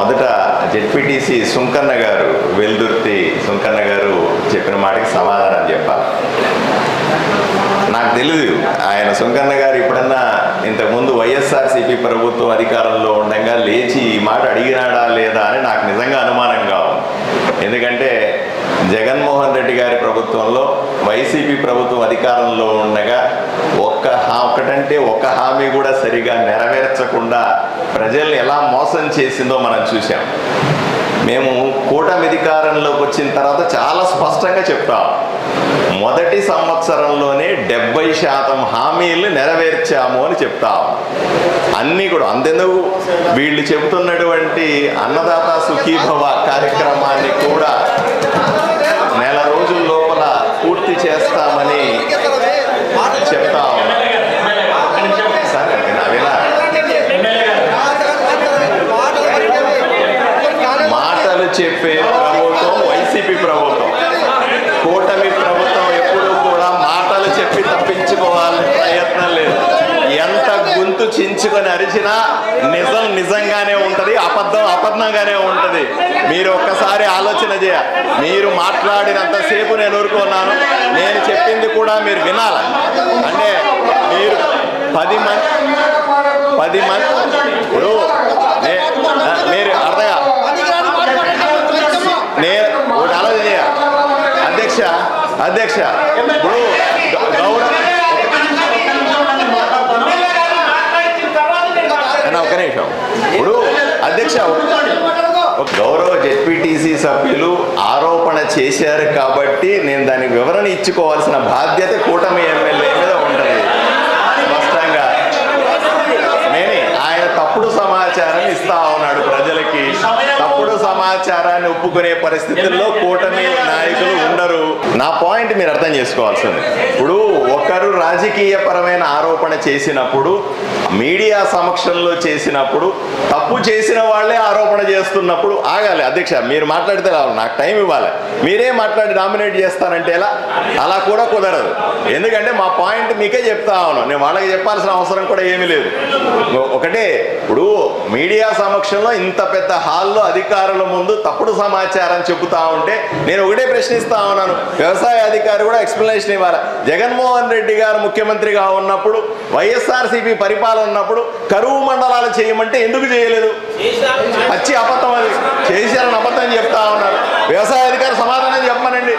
మొదట జెడ్పీటీసీ సుంకన్న గారు, వెల్దుర్తి సుంకన్న గారు చెప్పిన మాటకి సమాధానం చెప్పాలి. నాకు తెలియదు ఆయన సుంకన్న గారు ఎప్పుడన్నా ఇంతకుముందు వైఎస్ఆర్సీపీ ప్రభుత్వం అధికారంలో ఉండగా లేచి ఈ మాట అడిగినాడా లేదా అని నాకు నిజంగా అనుమానంగా ఉంది. ఎందుకంటే జగన్మోహన్ రెడ్డి గారి ప్రభుత్వంలో వైసీపీ ప్రభుత్వం అధికారంలో ఉండగా ఒకటంటే ఒక హామీ కూడా సరిగా నెరవేర్చకుండా ప్రజల్ని ఎలా మోసం చేసిందో మనం చూసాం. మేము కూటమి అధికారంలోకి వచ్చిన తర్వాత చాలా స్పష్టంగా చెప్తాం, మొదటి సంవత్సరంలోనే 70% హామీలు నెరవేర్చాము అని చెప్తాం. అన్నీ కూడా అంతెందుకు వీళ్ళు చెబుతున్నటువంటి అన్నదాత సుఖీభవ కార్యక్రమాన్ని కూడా నెల రోజుల లోపల పూర్తి చేస్తామని చెప్తా ఉన్నా. సరే మాటలు చెప్పే ప్రభుత్వం వైసీపీ ప్రభుత్వం. కూటమి ప్రభుత్వం ఎప్పుడూ కూడా మాటలు చెప్పి తప్పించుకోవాలని ప్రయత్నం లేదు. ఎంత గొంతు చించుకొని అరిచినా నిజం నిజంగానే ఉంటుంది, అబద్ధం అబద్ధంగానే ఉంటుంది. మీరు ఒక్కసారి ఆలోచన చేయాలి. మీరు మాట్లాడినంతసేపు నేను ఊరుకున్నాను, నేను చెప్పింది కూడా మీరు వినాలి. అంటే మీరు 10 మంది ఇప్పుడు మీరు అర్థంగా నేను ఒకటి ఆలోచన చేయాలి. అధ్యక్ష ఇప్పుడు ఒక్క నిమిషం. ఇప్పుడు అధ్యక్ష, గౌరవ జెడ్పీటీసీ సభ్యులు ఆరోపణ చేశారు కాబట్టి నేను దానికి వివరణ ఇచ్చుకోవాల్సిన బాధ్యత కూటమి ఎమ్మెల్యే మీద ఉంటుంది. స్పష్టంగా ఆయన తప్పుడు సమాచారం ఇస్తా ఉన్నాడు ప్రజలకి. తప్పుడు సమాచారాన్ని ఒప్పుకునే పరిస్థితుల్లో కూటమి నాయకులు ఉండరు. నా పాయింట్ మీరు అర్థం చేసుకోవాల్సింది. ఇప్పుడు ఒకరు రాజకీయ పరమైన ఆరోపణ చేసినప్పుడు, మీడియా సమక్షంలో చేసినప్పుడు, తప్పు చేసిన వాళ్ళే ఆరోపణ చేస్తున్నప్పుడు ఆగాలి. అధ్యక్ష, మీరు మాట్లాడితే రావాలి, నాకు టైం ఇవ్వాలి. మీరే మాట్లాడి డామినేట్ చేస్తానంటే ఎలా? అలా కూడా కుదరదు. ఎందుకంటే మా పాయింట్ మీకే చెప్తా ఉన్నాను, నేను వాళ్ళకి చెప్పాల్సిన అవసరం కూడా ఏమీ లేదు. ఒకటే, ఇప్పుడు మీడియా సమక్షంలో ఇంత పెద్ద హాల్లో అధికారుల ముందు తప్పుడు సమాచారం చెబుతా ఉంటే నేను ఒకటే ప్రశ్నిస్తా ఉన్నాను, వ్యవసాయ అధికారి కూడా ఎక్స్ప్లెనేషన్ ఇవ్వాలి. జగన్మోహన్ రెడ్డి గారు ముఖ్యమంత్రిగా ఉన్నప్పుడు, వైఎస్ఆర్సీపీ పరిపాలన ఉన్నప్పుడు కరువు మండలాలు చేయమంటే ఎందుకు చేయలేదు? పచ్చి అబద్ధం, అది చేశారని అబద్ధం చెప్తా ఉన్నారు. వ్యవసాయ అధికారి సమాధానం చెప్పమనండి.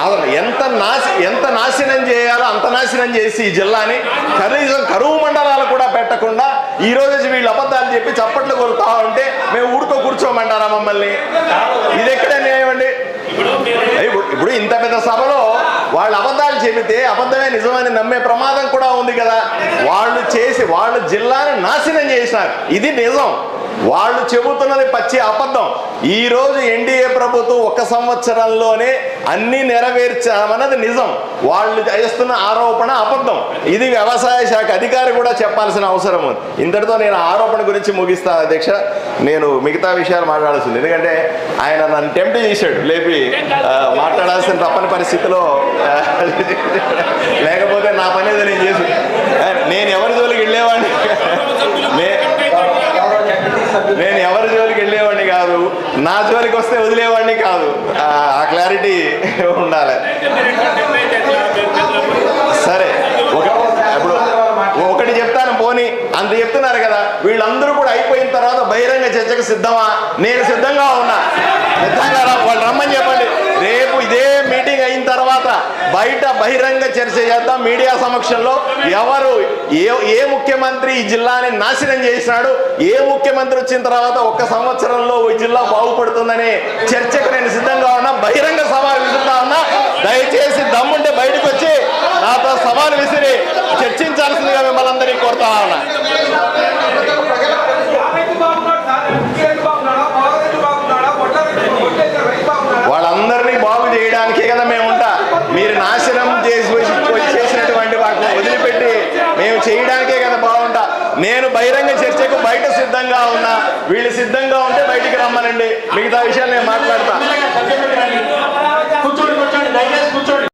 అసలు ఎంత నాశనం చేయాలో అంత నాశనం చేసి ఈ జిల్లాని కనీసం కరువు మండలాలు కూడా పెట్టకుండా ఈ రోజు వీళ్ళు అబద్ధాలు చెప్పి చప్పట్లు కొలుతా ఉంటే మేము ఊరుకో కూర్చోమంటారా మమ్మల్ని? ఇది ఎక్కడ న్యాయం అండి? ఇప్పుడు ఇంత పెద్ద సభలో వాళ్ళు అబద్ధాలు చెబితే అబద్ధమే నిజమని నమ్మే ప్రమాదం కూడా ఉంది కదా. వాళ్ళు జిల్లాను నాశనం చేసినారు, ఇది నిజం. వాళ్ళు చెబుతున్నది పచ్చి అబద్ధం. ఈ రోజు ఎన్డీఏ ప్రభుత్వం 1 సంవత్సరంలోనే అన్ని నెరవేర్చామన్నది నిజం. వాళ్ళు చేస్తున్న ఆరోపణ అబద్ధం. ఇది వ్యవసాయ శాఖ అధికారి కూడా చెప్పాల్సిన అవసరం ఉంది. ఇంతటితో నేను ఆరోపణ గురించి ముగిస్తాను అధ్యక్ష. నేను మిగతా విషయాలు మాట్లాడాల్సింది, ఎందుకంటే ఆయన నన్ను టెంప్ట్ చేశాడు లేపి మాట్లాడాల్సిన తప్పని పరిస్థితిలో. లేకపోతే నా పని ఏదో నేను చేసి నేను ఎవరి జోలికి వెళ్ళేవాడిని కాదు, నా జోలికి వస్తే వదిలేవాడిని కాదు. ఆ క్లారిటీ ఉండాలి. సరే, ఇప్పుడు ఒకటి చెప్తాను, పోనీ అంత చెప్తున్నారు కదా, వీళ్ళందరూ కూడా అయిపోయిన తర్వాత బహిరంగ చర్చకు సిద్ధమా? నేను సిద్ధంగా ఉన్నా. వాళ్ళు రమ్మని చెప్పండి. రేపు ఇదే మీటింగ్ అయిన తర్వాత బయట బహిరంగ చర్చ చేద్దాం మీడియా సమక్షంలో. ఎవరు ఏ ముఖ్యమంత్రి ఈ జిల్లాని నాశనం చేసినాడు, ఏ ముఖ్యమంత్రి వచ్చిన తర్వాత 1 సంవత్సరంలో ఈ జిల్లా బాగుపడుతుందనే చర్చకు నేను సిద్ధంగా ఉన్నా. బహిరంగ సవాలు విసురుతా ఉన్నా. దయచేసి దమ్ముంటే బయటకు వచ్చి నాతో సవాలు విసిరి చర్చించాల్సిందిగా మిమ్మల్ని అందరినీ కోరుతా ఉన్నా. వాళ్ళందరినీ బాగు చేయడానికే కదా మేము ఉంటా. మీరు నాశనం చేసినటువంటి వాటిని వదిలిపెట్టి మేము చేయడానికే కదా బాగుంటా. నేను బహిరంగ చర్చకు బయట సిద్ధంగా ఉన్నా. వీళ్ళు సిద్ధంగా ఉంటే బయటికి రమ్మనండి. మిగతా విషయాలు నేను మాట్లాడతా.